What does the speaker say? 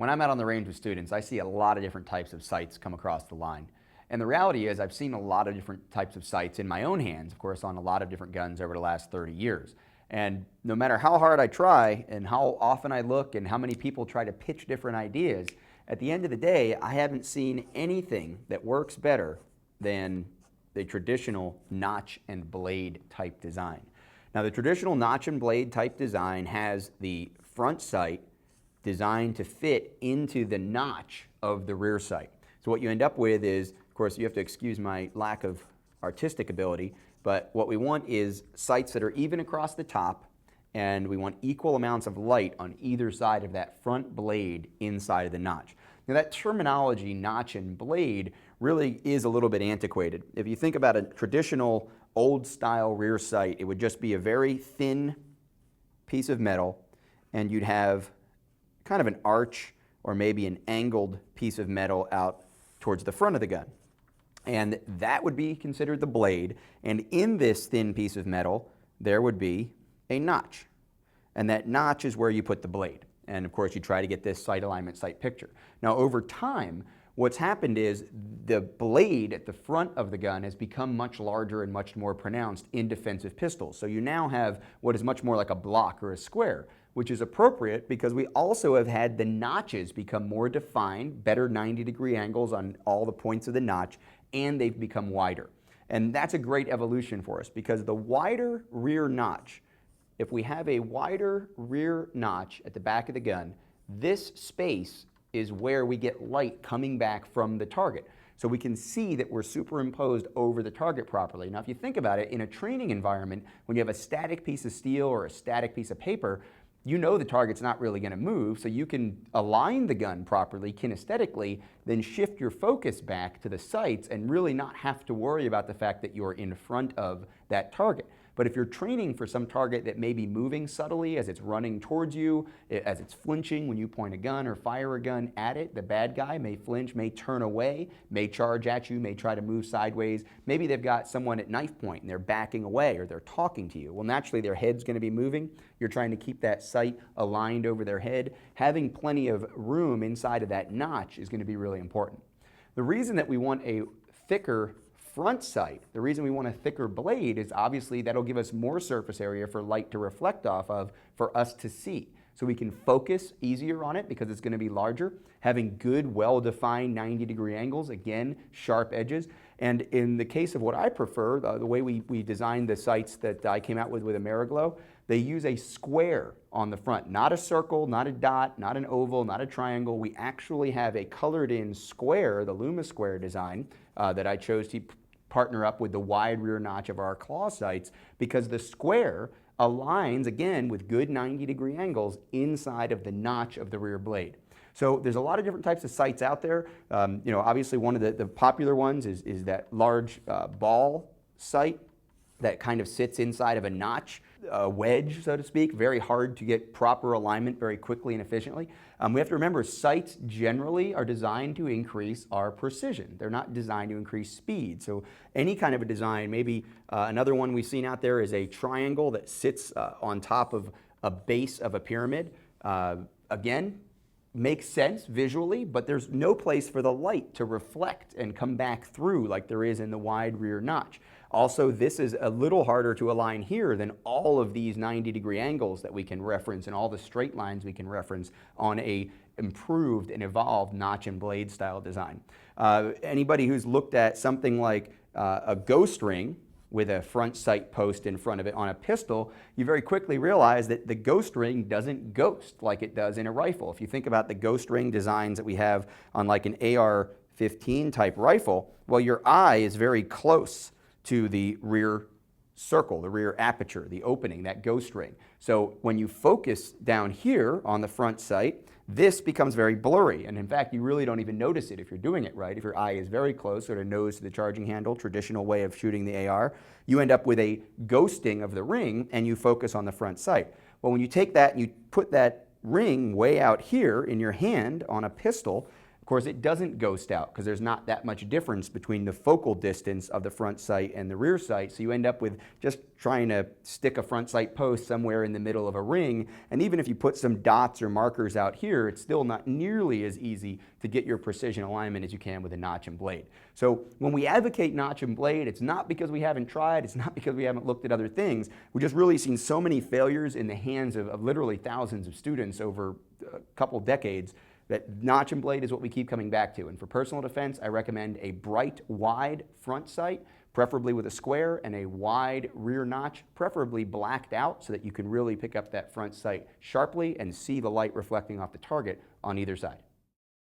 When I'm out on the range with students, I see a lot of different types of sights come across the line. And the reality is I've seen a lot of different types of sights in my own hands, of course, on a lot of different guns over the last 30 years. And no matter how hard I try and how often I look and how many people try to pitch different ideas, at the end of the day, I haven't seen anything that works better than the traditional notch and blade type design. Now, the traditional notch and blade type design has the front sight designed to fit into the notch of the rear sight. So what you end up with is, of course, you have to excuse my lack of artistic ability, but what we want is sights that are even across the top, and we want equal amounts of light on either side of that front blade inside of the notch. Now that terminology, notch and blade, really is a little bit antiquated. If you think about a traditional old style rear sight, it would just be a very thin piece of metal, and you'd have kind of an arch or maybe an angled piece of metal out towards the front of the gun. And that would be considered the blade, and in this thin piece of metal there would be a notch, and that notch is where you put the blade. And of course you try to get this sight alignment, sight picture. Now over time, what's happened is the blade at the front of the gun has become much larger and much more pronounced in defensive pistols. So you now have what is much more like a block or a square, which is appropriate because we also have had the notches become more defined, better 90-degree angles on all the points of the notch, and they've become wider. And that's a great evolution for us because the wider rear notch, if we have a wider rear notch at the back of the gun, this space is where we get light coming back from the target. So we can see that we're superimposed over the target properly. Now if you think about it, in a training environment, when you have a static piece of steel or a static piece of paper, you know the target's not really going to move, so you can align the gun properly kinesthetically, then shift your focus back to the sights and really not have to worry about the fact that you're in front of that target. But if you're training for some target that may be moving subtly as it's running towards you, as it's flinching when you point a gun or fire a gun at it, the bad guy may flinch, may turn away, may charge at you, may try to move sideways. Maybe they've got someone at knife point and they're backing away or they're talking to you. Well, naturally their head's going to be moving. You're trying to keep that sight aligned over their head. Having plenty of room inside of that notch is going to be really important. The reason that we want a thicker front sight, the reason we want a thicker blade is obviously that'll give us more surface area for light to reflect off of for us to see. So we can focus easier on it because it's going to be larger, having good, well-defined 90-degree angles, again, sharp edges. And in the case of what I prefer, the way we designed the sights that I came out with Ameriglow, they use a square on the front, not a circle, not a dot, not an oval, not a triangle. We actually have a colored-in square, the Luma Square design, that I chose to partner up with the wide rear notch of our claw sights because the square aligns, again, with good 90-degree angles inside of the notch of the rear blade. So there's a lot of different types of sights out there. Obviously one of the popular ones is that large ball sight that kind of sits inside of a notch, a wedge, so to speak, very hard to get proper alignment very quickly and efficiently. We have to remember sights generally are designed to increase our precision. They're not designed to increase speed. So any kind of a design, maybe another one we've seen out there is a triangle that sits on top of a base of a pyramid. Again, makes sense visually, but there's no place for the light to reflect and come back through like there is in the wide rear notch. Also, this is a little harder to align here than all of these 90-degree angles that we can reference and all the straight lines we can reference on a improved and evolved notch and blade style design. Anybody who's looked at something like a ghost ring with a front sight post in front of it on a pistol, you very quickly realize that the ghost ring doesn't ghost like it does in a rifle. If you think about the ghost ring designs that we have on like an AR-15 type rifle, well, your eye is very close to the rear circle, the rear aperture, the opening, that ghost ring. So when you focus down here on the front sight, this becomes very blurry. And in fact, you really don't even notice it if you're doing it right. If your eye is very close, sort of nose to the charging handle, traditional way of shooting the AR, you end up with a ghosting of the ring and you focus on the front sight. Well, when you take that and you put that ring way out here in your hand on a pistol, Of course, it doesn't ghost out because there's not that much difference between the focal distance of the front sight and the rear sight, so you end up with just trying to stick a front sight post somewhere in the middle of a ring, and even if you put some dots or markers out here, it's still not nearly as easy to get your precision alignment as you can with a notch and blade. So when we advocate notch and blade, it's not because we haven't tried, it's not because we haven't looked at other things. We've just really seen so many failures in the hands of literally thousands of students over a couple decades that notch and blade is what we keep coming back to. And for personal defense, I recommend a bright, wide front sight, preferably with a square, and a wide rear notch, preferably blacked out so that you can really pick up that front sight sharply and see the light reflecting off the target on either side.